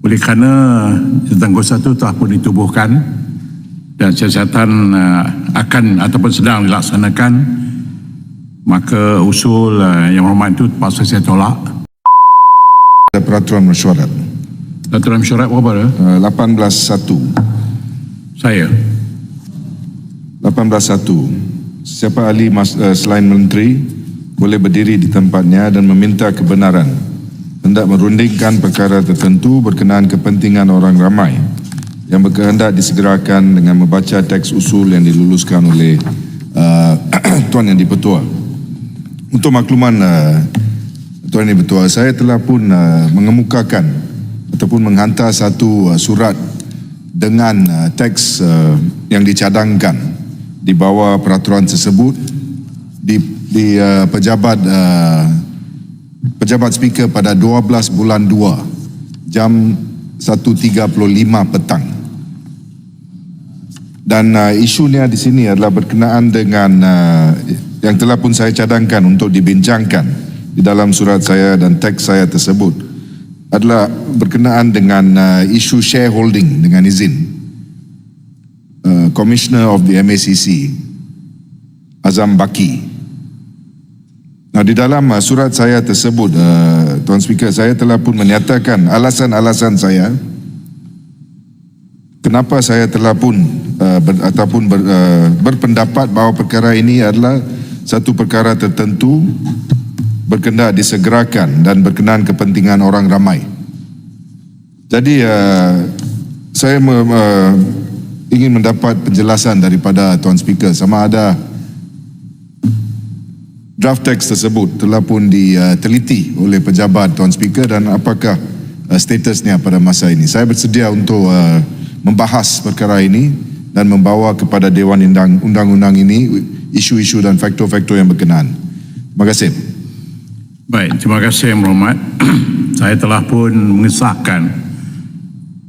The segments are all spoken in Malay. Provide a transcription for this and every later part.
Oleh kerana Jawatan itu telah pun ditubuhkan dan siasatan akan ataupun sedang dilaksanakan, maka usul yang hormat itu terpaksa saya tolak. Ada peraturan mesyuarat. Peraturan mesyuarat berapa dah? 18.1. Saya. 18.1. Siapa ahli selain menteri boleh berdiri di tempatnya dan meminta kebenaran hendak merundingkan perkara tertentu berkenaan kepentingan orang ramai yang berkehendak disegerakan dengan membaca teks usul yang diluluskan oleh Tuan Yang di-Pertua. Untuk makluman Tuan Yang di-Pertua, saya telah pun mengemukakan ataupun menghantar satu surat dengan teks yang dicadangkan di bawah peraturan tersebut di pejabat speaker pada 12 bulan 2 jam 1.35 petang. Dan isunya di sini adalah berkenaan dengan yang telah pun saya cadangkan untuk dibincangkan di dalam surat saya dan teks saya tersebut adalah berkenaan dengan isu shareholding dengan izin Commissioner of the MACC Azam Baki. Nah, di dalam surat saya tersebut, Tuan Speaker, saya telah pun menyatakan alasan-alasan saya kenapa saya telah pun berpendapat bahawa perkara ini adalah satu perkara tertentu berkenaan disegerakan dan berkenaan kepentingan orang ramai. Jadi saya ingin mendapat penjelasan daripada Tuan Speaker sama ada draft teks tersebut telah pun diteliti oleh pejabat Tuan Speaker dan apakah statusnya pada masa ini. Saya bersedia untuk membahas perkara ini dan membawa kepada Dewan Undang-Undang ini isu-isu dan faktor-faktor yang berkenaan. Terima kasih. Baik, terima kasih Yang Berhormat. Saya telah pun mengesahkan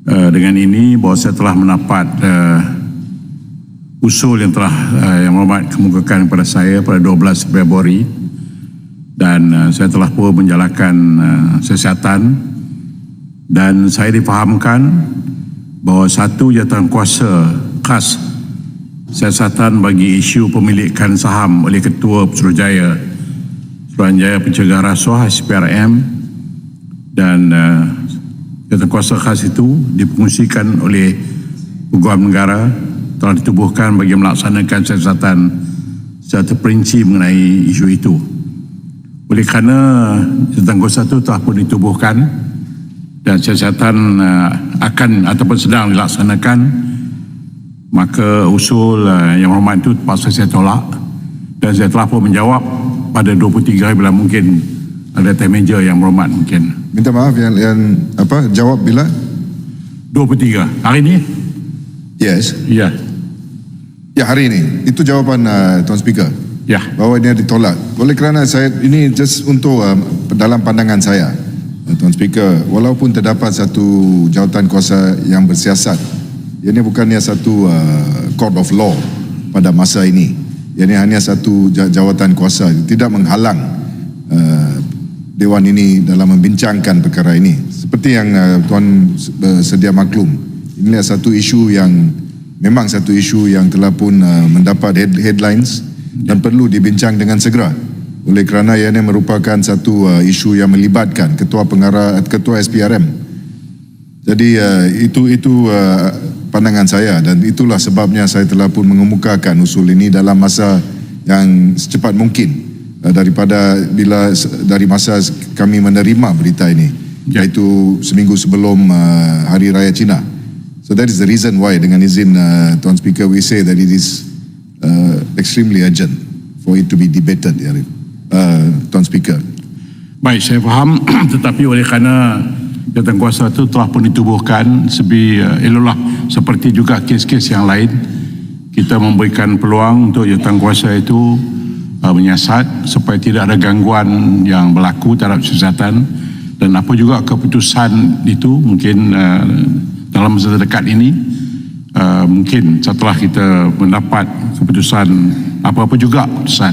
dengan ini bahawa saya telah mendapat usul yang telah Yang Berhormat kemukakan kepada saya pada 12 Februari dan saya telah pun menjalankan siasatan dan saya difahamkan bahawa satu jawatankuasa khas siasatan bagi isu pemilikan saham oleh Ketua Suruhanjaya Pencegah Rasuah SPRM dan jawatankuasa khas itu difungsikan oleh Peguam Negara telah ditubuhkan bagi melaksanakan siasatan secara terperinci mengenai isu itu. Oleh kerana jawatankuasa itu telah pun ditubuhkan dan siasatan akan ataupun sedang dilaksanakan, maka usul Yang Hormat itu terpaksa saya tolak dan saya telah pun menjawab pada 23 bila mungkin ada time manager Yang Berhormat mungkin. Minta maaf yang jawab bila? 23 hari ini? Yes. Ya. Ya, hari ini. Itu jawapan Tuan Speaker. Ya. Bahawa ini ditolak. Oleh kerana saya ini just untuk dalam pandangan saya, Tuan Speaker, walaupun terdapat satu jawatankuasa yang bersiasat, ini bukannya satu court of law pada masa ini. Ini hanya satu jawatankuasa, tidak menghalang Dewan ini dalam membincangkan perkara ini. Seperti yang Tuan sedia maklum, inilah satu isu yang memang satu isu yang telah pun mendapat headlines dan perlu dibincang dengan segera. Oleh kerana ianya merupakan satu isu yang melibatkan Ketua SPRM. Jadi itu pandangan saya dan itulah sebabnya saya telah pun mengemukakan usul ini dalam masa yang secepat mungkin dari masa kami menerima berita ini, iaitu seminggu sebelum Hari Raya Cina. So that is the reason why, dengan izin Tuan Speaker, we say that it is extremely urgent for it to be debated, Tuan Speaker. Baik, saya faham. Tetapi oleh kerana jawatankuasa itu telah pun ditubuhkan, eloklah seperti juga kes-kes yang lain, kita memberikan peluang untuk jawatankuasa itu menyiasat supaya tidak ada gangguan yang berlaku terhadap siasatan dan apa juga keputusan itu mungkin dalam masa terdekat ini mungkin setelah kita mendapat keputusan apa-apa juga keputusan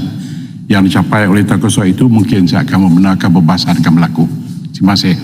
yang dicapai oleh jawatankuasa itu, mungkin saya akan membenarkan perbahasan akan berlaku. Terima kasih.